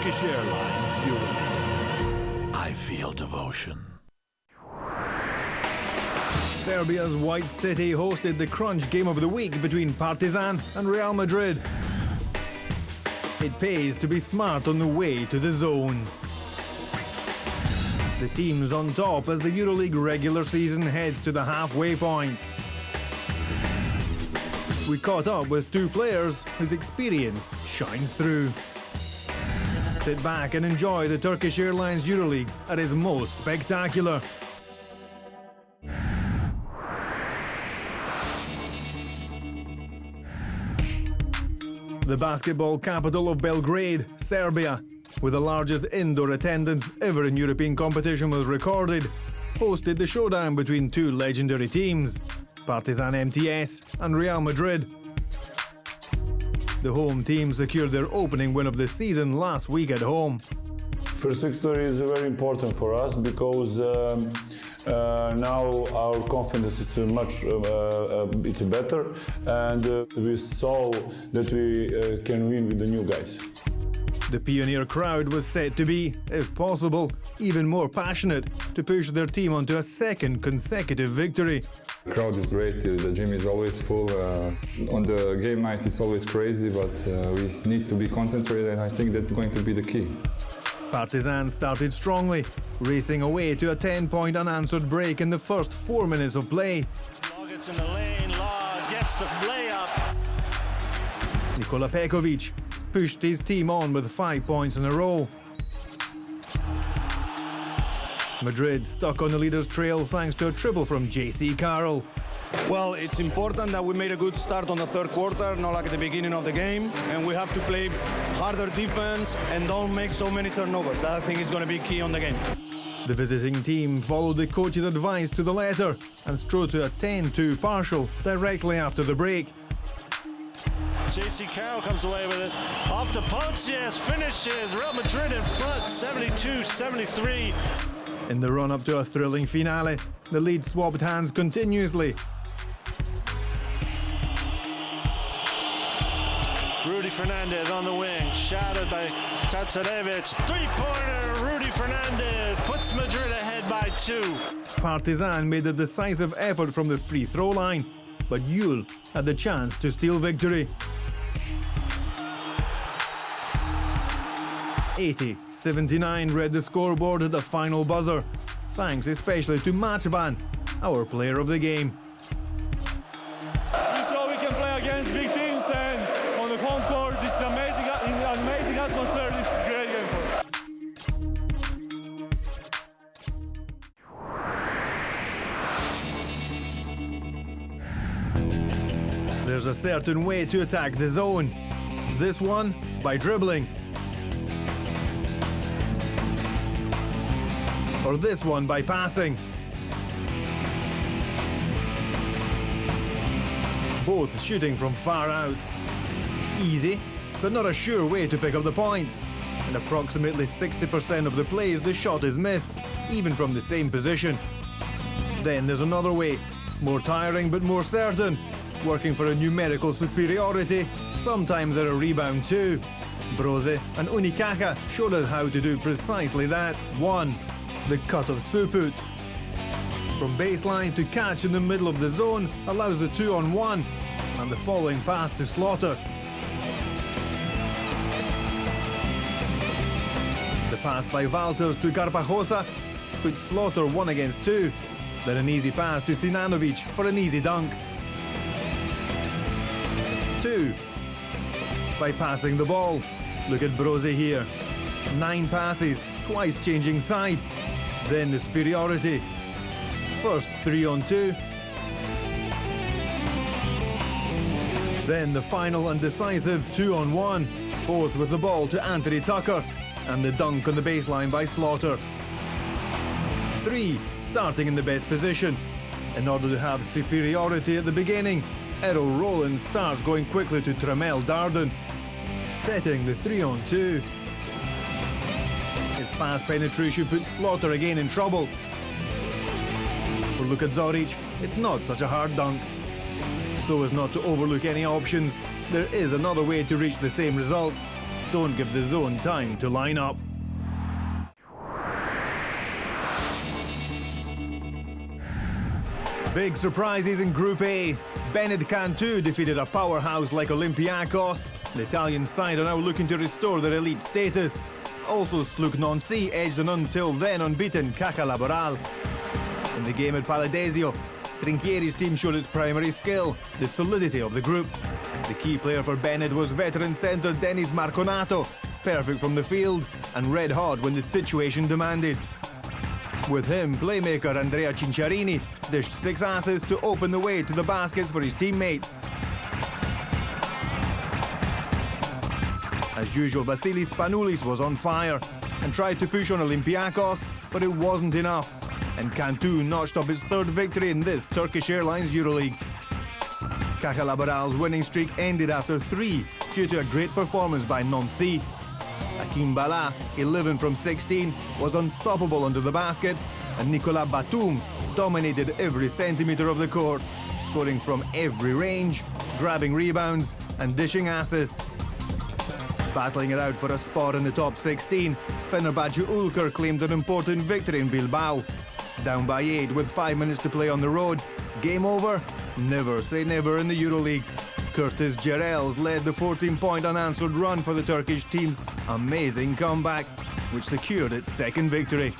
Turkish Airlines Euroleague. I feel devotion. Serbia's White City hosted the crunch game of the week between Partizan and Real Madrid. It pays to be smart on the way to the zone. The team's on top as the Euroleague regular season heads to the halfway point. We caught up with two players whose experience shines through. Sit back and enjoy the Turkish Airlines Euroleague at its most spectacular. The basketball capital of Belgrade, Serbia, with the largest indoor attendance ever in European competition was recorded, hosted the showdown between two legendary teams, Partizan MTS and Real Madrid. The home team secured their opening win of the season last week at home. First victory is very important for us because now our confidence is it's better, and we saw that we can win with the new guys. The Pioneer crowd was said to be, if possible, even more passionate to push their team onto a second consecutive victory. The crowd is great, the gym is always full. On the game night it's always crazy, but we need to be concentrated, and I think that's going to be the key. Partizan started strongly, racing away to a 10-point unanswered break in the first 4 minutes of play. Law gets in the lane, Law gets the layup. Nikola Pekovic pushed his team on with 5 points in a row. Madrid stuck on the leader's trail thanks to a triple from J.C. Carroll. Well, it's important that we made a good start on the third quarter, not like at the beginning of the game, and we have to play harder defense and don't make so many turnovers. That I think is going to be key on the game. The visiting team followed the coach's advice to the letter and strode to a 10-2 partial directly after the break. J.C. Carroll comes away with it. Off to Pontius, finishes. Real Madrid in front, 72-73. In the run-up to a thrilling finale, the lead swapped hands continuously. Rudy Fernandez on the wing, shouted by Tatsarevich. Three-pointer, Rudy Fernandez puts Madrid ahead by 2. Partizan made a decisive effort from the free throw line, but Yul had the chance to steal victory. 80-79 read the scoreboard at the final buzzer, thanks especially to Matchban, our player of the game. We show we can play against big teams, and on the home court, this is amazing atmosphere. This is a great game for us. There's a certain way to attack the zone. This one by dribbling. Or this one by passing. Both shooting from far out. Easy, but not a sure way to pick up the points. In approximately 60% of the plays, the shot is missed, even from the same position. Then there's another way, more tiring but more certain, working for a numerical superiority, sometimes at a rebound too. Broze and Unikaka showed us how to do precisely that. 1. The cut of Suput. From baseline to catch in the middle of the zone allows the 2-on-1, and the following pass to Slaughter. The pass by Valters to Karpajosa puts Slaughter 1 against 2. Then an easy pass to Sinanovic for an easy dunk. 2. By passing the ball. Look at Broze here. 9 passes, twice changing side. Then the superiority. First 3-on-2. Then the final and decisive 2-on-1, both with the ball to Anthony Tucker, and the dunk on the baseline by Slaughter. 3. Starting in the best position. In order to have superiority at the beginning, Errol Rowland starts going quickly to Tramel Darden, setting the 3-on-2. His fast penetration puts Slaughter again in trouble. For Luka Zoric, it's not such a hard dunk. So as not to overlook any options, there is another way to reach the same result. don't give the zone time to line up. Big surprises in Group A. Cantu defeated a powerhouse like Olympiacos. The Italian side are now looking to restore their elite status. Also, Sluk Nancy edged an until then unbeaten Caja Laboral. In the game at Paladesio, Trinchieri's team showed its primary skill, the solidity of the group. The key player for Bennett was veteran centre Denis Marconato, perfect from the field and red hot when the situation demanded. With him, playmaker Andrea Cinciarini dished 6 assists to open the way to the baskets for his teammates. As usual, Vasilis Spanoulis was on fire and tried to push on Olympiacos, but it wasn't enough, and Cantu notched up his 3rd victory in this Turkish Airlines Euroleague. Caja Laboral's winning streak ended after 3 due to a great performance by Nancy. Hakim Bala, 11 from 16, was unstoppable under the basket, and Nicolas Batum dominated every centimetre of the court, scoring from every range, grabbing rebounds and dishing assists. Battling it out for a spot in the top 16, Fenerbahce Ulker claimed an important victory in Bilbao. Down by 8 with 5 minutes to play on the road. Game over? Never say never in the Euroleague. Curtis Jerels led the 14-point unanswered run for the Turkish team's amazing comeback, which secured its 2nd victory.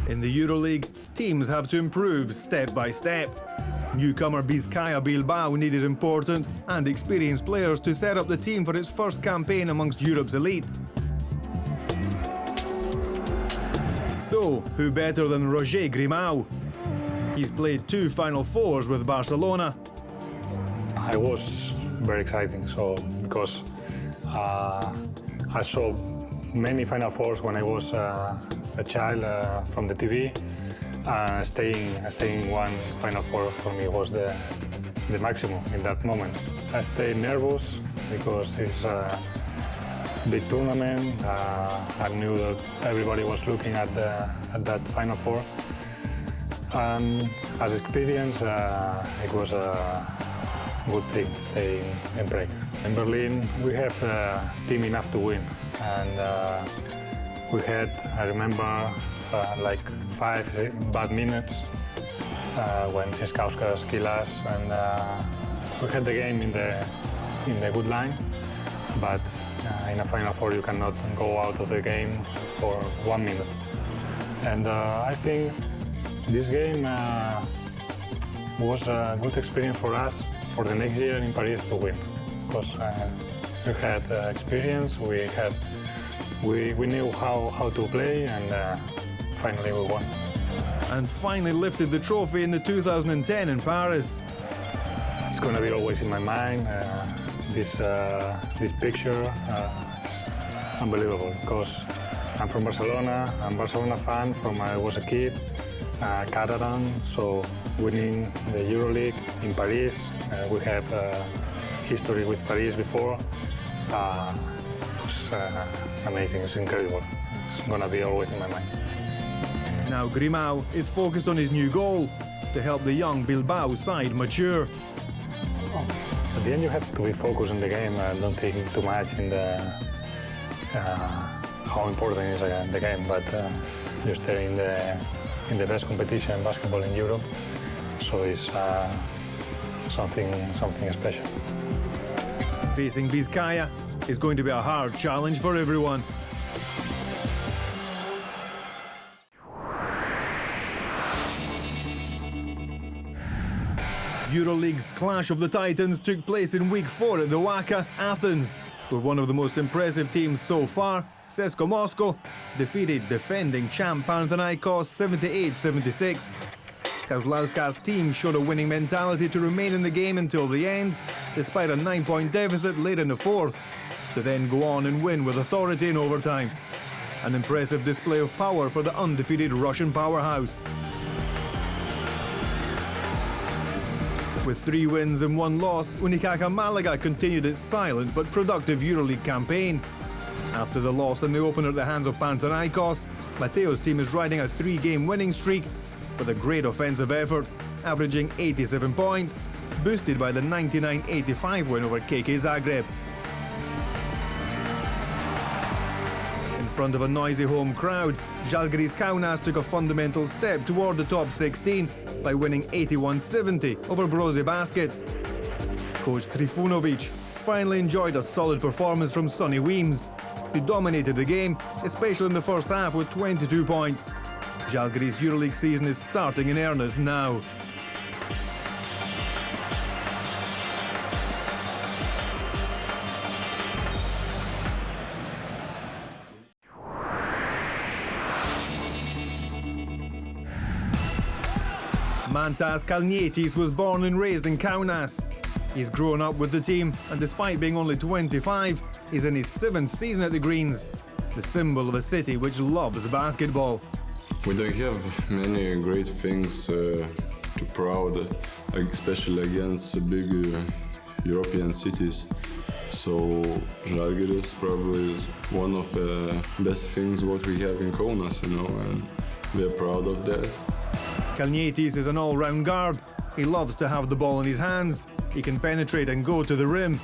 In the Euroleague, teams have to improve step by step. Newcomer Bizkaia Bilbao needed important and experienced players to set up the team for its first campaign amongst Europe's elite. So, who better than Roger Grimau? He's played 2 Final Fours with Barcelona. I was very exciting, because I saw many Final Fours when I was a child from the TV. Staying in one Final Four for me was the maximum in that moment. I stayed nervous because it's a big tournament. I knew that everybody was looking at that Final Four. As experience, it was a good thing staying in break. In Berlin, we have a team enough to win, and we had, I remember, like 5 bad minutes when Ziskauskas killed us, and we had the game in the good line, but in a Final Four you cannot go out of the game for 1 minute. And I think this game was a good experience for us for the next year in Paris to win, because we had experience, we knew how to play, and finally we won. And finally lifted the trophy in the 2010 in Paris. It's going to be always in my mind. This picture is unbelievable, because I'm from Barcelona. I'm a Barcelona fan from I was a kid, Catalan, so winning the Euroleague in Paris. We have history with Paris before. It was amazing, it's incredible. It's going to be always in my mind. Now Grimau is focused on his new goal, to help the young Bilbao side mature. At the end you have to be focused on the game, don't think too much in how important is the game, but you stay in the best competition basketball in Europe, so it's something special. Facing Bizkaia is going to be a hard challenge for everyone. Euroleague's Clash of the Titans took place in Week 4 at the Waka, Athens, where one of the most impressive teams so far, CSKA Moscow, defeated defending champ Panathinaikos 78-76. Kozlowska's team showed a winning mentality to remain in the game until the end, despite a 9-point deficit late in the 4th, to then go on and win with authority in overtime. An impressive display of power for the undefeated Russian powerhouse. With 3 wins and 1 loss, Unicaja Malaga continued its silent but productive Euroleague campaign. After the loss in the opener at the hands of Panathinaikos, Mateo's team is riding a 3-game winning streak with a great offensive effort, averaging 87 points, boosted by the 99-85 win over KK Zagreb. In front of a noisy home crowd, Žalgiris Kaunas took a fundamental step toward the top 16 by winning 81-70 over Brose Baskets. Coach Trifunovic finally enjoyed a solid performance from Sonny Weems, who dominated the game, especially in the first half with 22 points. Žalgiris' Euroleague season is starting in earnest now. Mantas Kalnietis was born and raised in Kaunas. He's grown up with the team, and despite being only 25, he's in his 7th season at the Greens, the symbol of a city which loves basketball. We don't have many great things to proud, especially against big European cities. So Žalgiris probably is one of the best things what we have in Kaunas, and we are proud of that. Kalnietis is an all-round guard. He loves to have the ball in his hands. He can penetrate and go to the rim,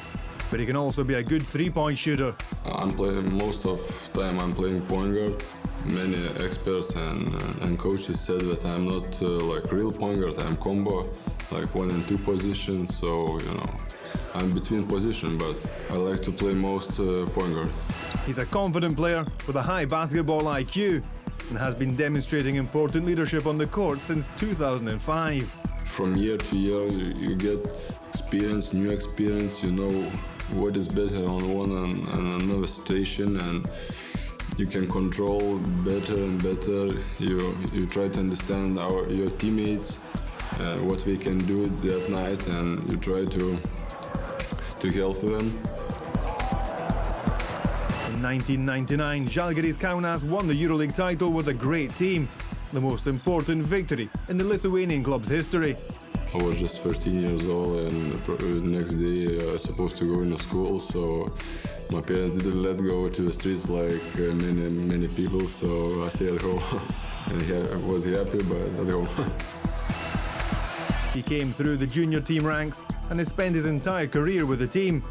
but he can also be a good three-point shooter. I'm playing most of the time. I'm playing point guard. Many experts and coaches said that I'm not like real point guard. I'm combo, like 1 and 2 positions. So I'm between position, but I like to play most point guard. He's a confident player with a high basketball IQ and has been demonstrating important leadership on the court since 2005. From year to year, you get experience, new experience. You know what is better on one and another situation, and you can control better and better. You try to understand your teammates, what we can do that night, and you try to help them. In 1999, Žalgiris Kaunas won the Euroleague title with a great team, the most important victory in the Lithuanian club's history. I was just 13 years old, and the next day I was supposed to go into school, so my parents didn't let go to the streets like many people, so I stayed at home. And I was happy, but at home. He came through the junior team ranks and has spent his entire career with the team,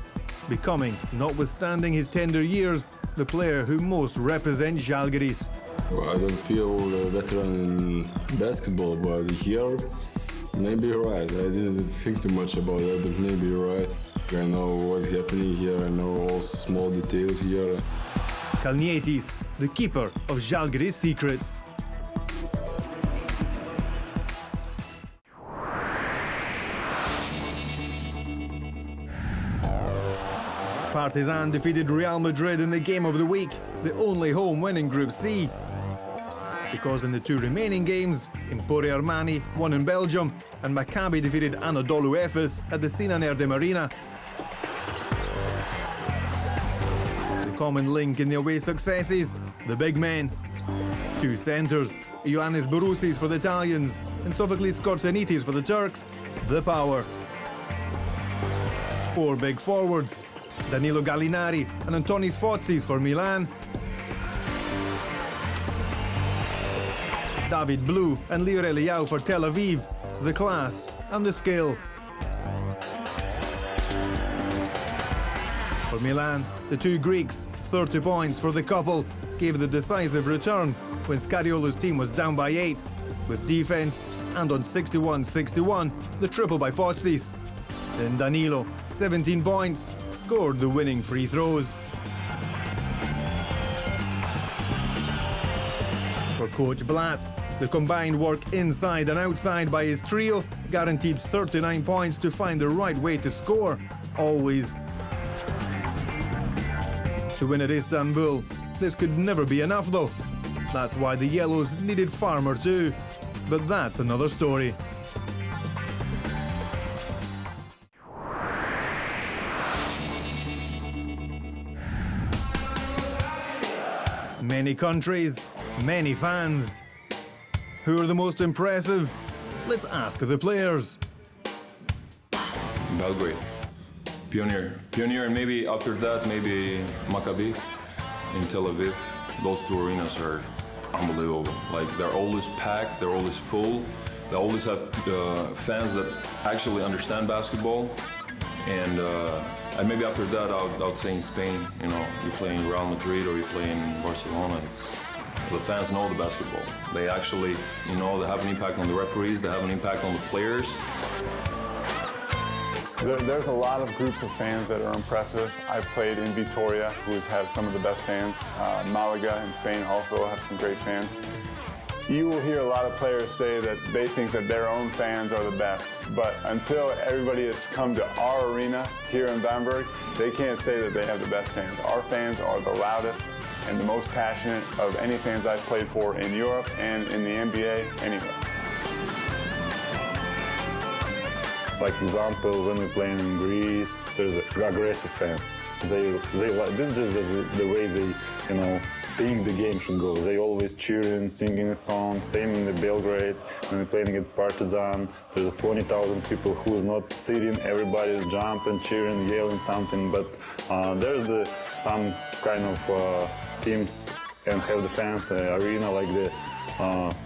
becoming, notwithstanding his tender years, the player who most represents Žalgiris. Well, I don't feel a veteran in basketball, but here, maybe you're right. I didn't think too much about that, but maybe you're right. I know what's happening here, I know all small details here. Kalnietis, the keeper of Žalgiris secrets. Partizan defeated Real Madrid in the game of the week, the only home win in Group C. Because in the 2 remaining games, Empori Armani won in Belgium and Maccabi defeated Anadolu Efes at the Sinan Erdem Arena. The common link in the away successes, the big men. 2 centres, Ioannis Bourousis for the Italians and Sophocles Skorzenitis for the Turks, the power. 4 big forwards, Danilo Gallinari and Antonis Fotzis for Milan, David Blue and Lior Eliaou for Tel Aviv, the class and the skill. For Milan, the 2 Greeks, 30 points for the couple, gave the decisive return when Scariolo's team was down by 8, with defense and on 61-61, the triple by Fotzis. Then Danilo, 17 points, scored the winning free throws. For Coach Blatt, the combined work inside and outside by his trio guaranteed 39 points to find the right way to score, always. To win at Istanbul, this could never be enough though. That's why the Yellows needed Farmer too. But that's another story. Many countries, many fans. Who are the most impressive? Let's ask the players. Belgrade, Pioneer, and maybe after that, maybe Maccabi in Tel Aviv. Those 2 arenas are unbelievable. Like, they're always packed, they're always full, They always have fans that actually understand basketball, and maybe after that, I would say in Spain, you know, you're playing Real Madrid or you're playing Barcelona. The fans know the basketball. They actually, you know, they have an impact on the referees. They have an impact on the players. There's a lot of groups of fans that are impressive. I've played in Vitoria, who has some of the best fans. Malaga in Spain also have some great fans. You will hear a lot of players say that they think that their own fans are the best, but until everybody has come to our arena here in Bamberg, they can't say that they have the best fans. Our fans are the loudest and the most passionate of any fans I've played for in Europe and in the NBA anywhere. Like example, when we play in Greece, there's aggressive fans. They like this is just the way they, you know, think the game should go. They always cheering, singing a song. Same in the Belgrade when we're playing against Partizan. There's 20,000 people who's not sitting. Everybody's jumping, cheering, yelling something. But there's some kind of teams and have the fans arena like the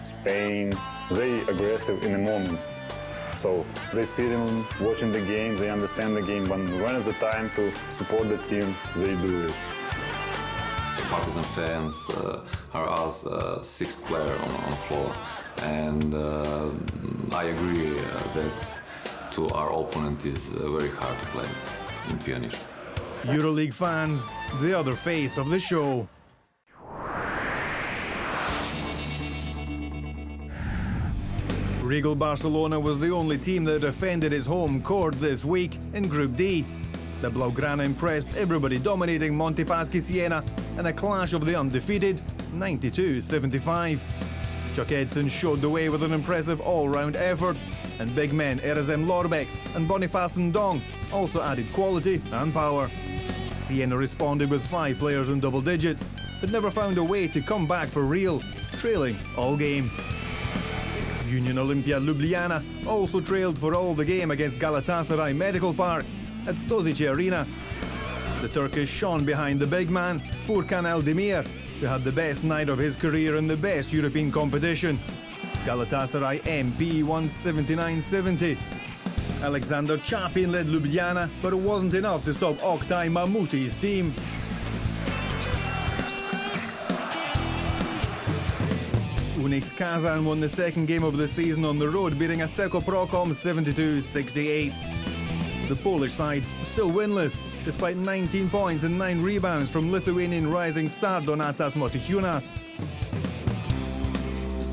Spain. They aggressive in the moments. So they sit and watching the game, they understand the game, but when it's the time to support the team, they do it. Partizan fans are us sixth player on the floor, and I agree that to our opponent is very hard to play in Pioneer. Euroleague fans, the other face of the show. Regal Barcelona was the only team that defended its home court this week in Group D. The Blaugrana impressed everybody, dominating Montepaschi Siena in a clash of the undefeated 92-75. Chuck Edson showed the way with an impressive all-round effort, and big men Erzem Lorbeck and Boniface Ndong also added quality and power. Siena responded with 5 players in double digits, but never found a way to come back for real, trailing all game. Union Olympia Ljubljana also trailed for all the game against Galatasaray Medical Park at Stozice Arena. The Turkish shone behind the big man, Furkan Aldemir, who had the best night of his career in the best European competition. Galatasaray MP won 79-70. Alexander Chapin led Ljubljana, but it wasn't enough to stop Oktay Mamuti's team. Unix Kazan won the second game of the season on the road, beating Asseco Procom 72-68. The Polish side was still winless, despite 19 points and 9 rebounds from Lithuanian rising star Donatas Motiejūnas.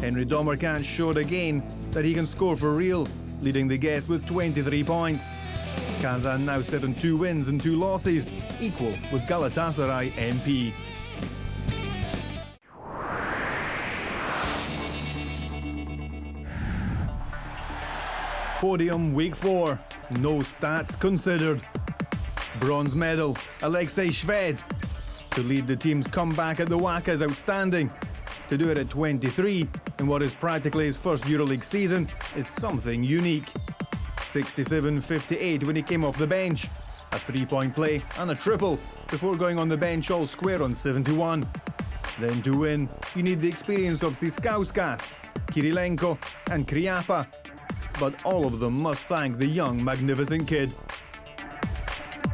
Henry Domerkant showed again that he can score for real, leading the guests with 23 points. Kazan now sit on 2 wins and 2 losses, equal with Galatasaray MP. Podium Week 4, no stats considered. Bronze medal, Alexei Shved. To lead the team's comeback at the WACA is outstanding. To do it at 23, in what is practically his first Euroleague season, is something unique. 67-58 when he came off the bench. A 3-point play and a triple, before going on the bench all square on 71. Then to win, you need the experience of Siskauskas, Kirilenko and Kriapa. But all of them must thank the young, magnificent kid.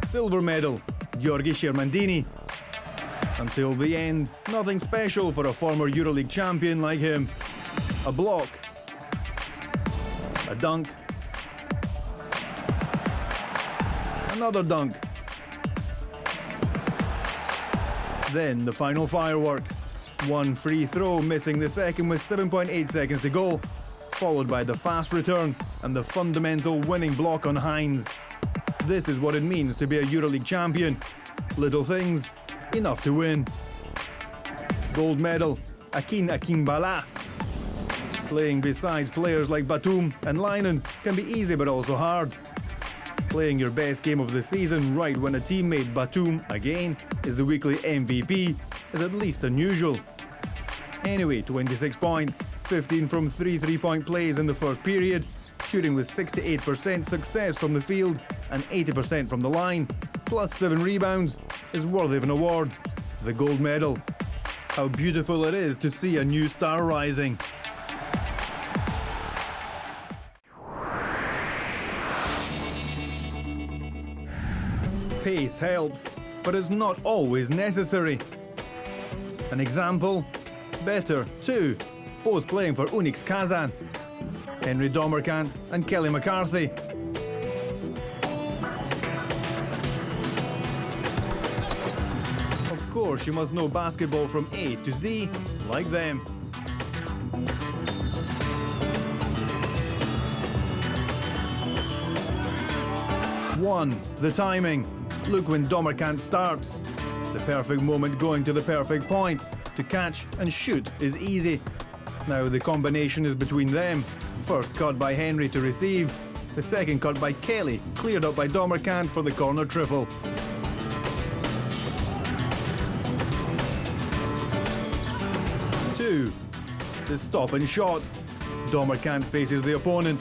Silver medal, Giorgi Shermandini. Until the end, nothing special for a former Euroleague champion like him. A block, a dunk, another dunk. Then the final firework. One free throw, missing the second with 7.8 seconds to go, followed by the fast return and the fundamental winning block on Hines. This is what it means to be a Euroleague champion. Little things, enough to win. Gold medal, Akin Akinbala. Playing besides players like Batum and Leinen can be easy but also hard. Playing your best game of the season right when a teammate, Batum, again, is the weekly MVP is at least unusual. Anyway, 26 points, 15 from 3 3-point plays in the first period, shooting with 68% success from the field and 80% from the line, plus 7 rebounds, is worthy of an award, the gold medal. How beautiful it is to see a new star rising. Pace helps, but it's not always necessary. An example? Better, too, both playing for Unix Kazan. Henry Domerkant and Kelly McCarthy. Of course, you must know basketball from A to Z, like them. One, the timing. Look when Domerkant starts. The perfect moment going to the perfect point. To catch and shoot is easy. Now the combination is between them. First cut by Henry to receive. The second cut by Kelly, cleared up by Domerkant for the corner triple. Two, the stop and shot. Domerkant faces the opponent.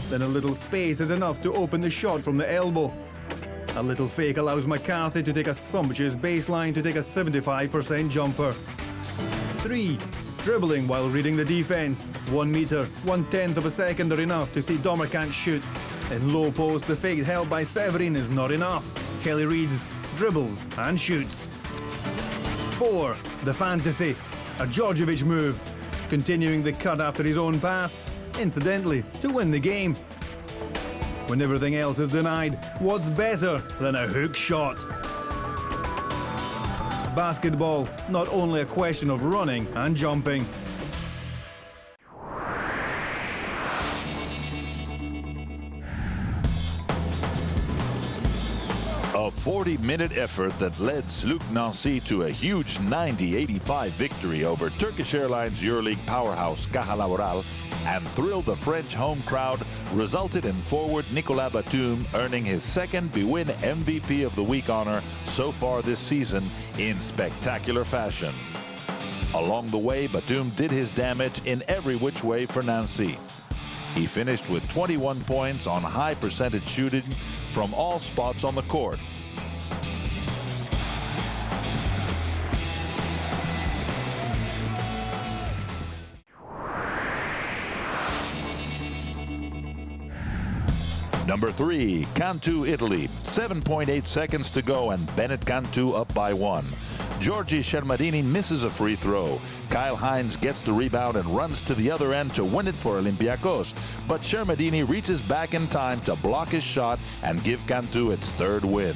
Then a little space is enough to open the shot from the elbow. A little fake allows McCarthy to take a sumptuous baseline to take a 75% jumper. 3. Dribbling while reading the defense. 1 meter, 1/10 of a second are enough to see Domerkant shoot. In low post, the fake held by Severin is not enough. Kelly reads, dribbles and shoots. 4. The fantasy. A Djordjevic move. Continuing the cut after his own pass. Incidentally, to win the game. When everything else is denied, what's better than a hook shot? Basketball, not only a question of running and jumping. A 40-minute effort that led SLUC Nancy to a huge 90-85 victory over Turkish Airlines Euroleague powerhouse Caja Laboral and thrilled the French home crowd resulted in forward Nicolas Batum earning his second Bwin MVP of the Week honor so far this season in spectacular fashion. Along the way, Batum did his damage in every which way for Nancy. He finished with 21 points on high percentage shooting from all spots on the court. Number 3, Cantu, Italy. 7.8 seconds to go and Bennett Cantu up by 1. Giorgi Shermadini misses a free throw. Kyle Hines gets the rebound and runs to the other end to win it for Olympiacos. But Shermadini reaches back in time to block his shot and give Cantu its third win.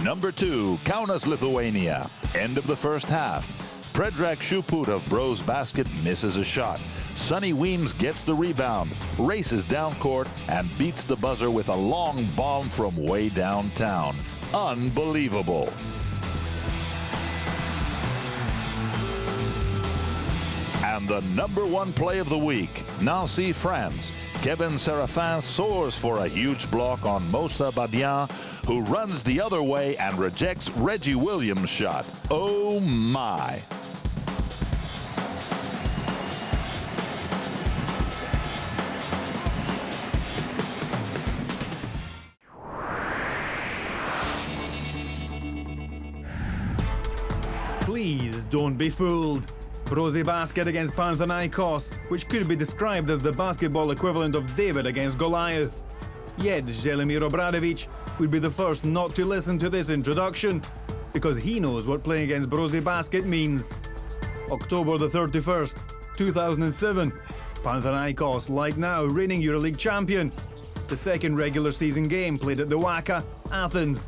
Number 2, Kaunas, Lithuania. End of the first half. Predrag Shuput of Bros Basket misses a shot. Sonny Weems gets the rebound, races down court, and beats the buzzer with a long bomb from way downtown. Unbelievable. And the number 1 play of the week, Nancy, France. Kevin Serafin soars for a huge block on Moussa Badian, who runs the other way and rejects Reggie Williams' shot. Oh my. Please don't be fooled. Brose Basket against Panathinaikos, which could be described as the basketball equivalent of David against Goliath. Yet Zelimir Obradovic would be the first not to listen to this introduction, because he knows what playing against Brose Basket means. October the 31st, 2007. Panathinaikos, like now, reigning Euroleague champion. The second regular season game played at the Waka, Athens.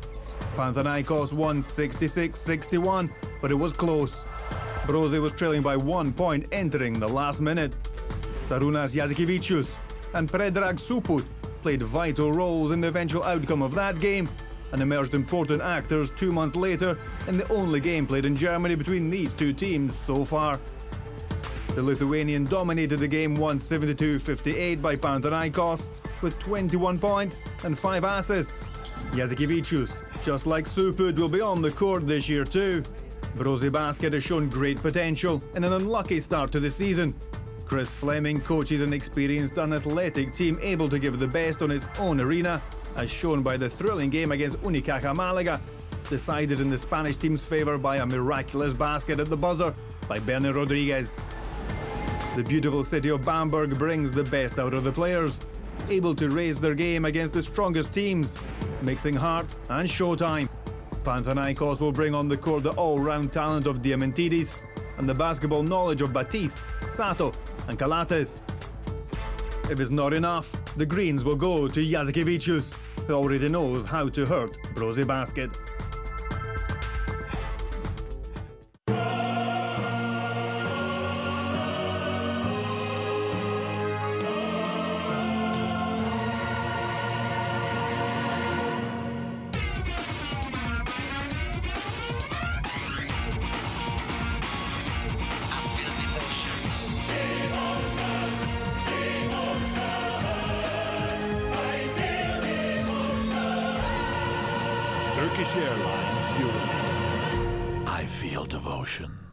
Panathinaikos won 66-61, but it was close. Brose was trailing by 1 point entering the last minute. Sarunas Jasikevičius and Predrag Šuput played vital roles in the eventual outcome of that game and emerged important actors 2 months later in the only game played in Germany between these two teams so far. The Lithuanian dominated the game 172-58 by Panathinaikos with 21 points and 5 assists. Jasikevičius, just like Šuput, will be on the court this year too. Brose Basket has shown great potential in an unlucky start to the season. Chris Fleming coaches an experienced and athletic team able to give the best on its own arena, as shown by the thrilling game against Unicaja Malaga, decided in the Spanish team's favour by a miraculous basket at the buzzer by Bernie Rodriguez. The beautiful city of Bamberg brings the best out of the players. able to raise their game against the strongest teams, mixing heart and showtime. Panathinaikos will bring on the court the all-round talent of Diamantidis and the basketball knowledge of Batiste, Sato and Kalates. If it's not enough, the Greens will go to Jasikevičius, who already knows how to hurt Brose Basket. Turkish Airlines, Euroleague. I feel devotion.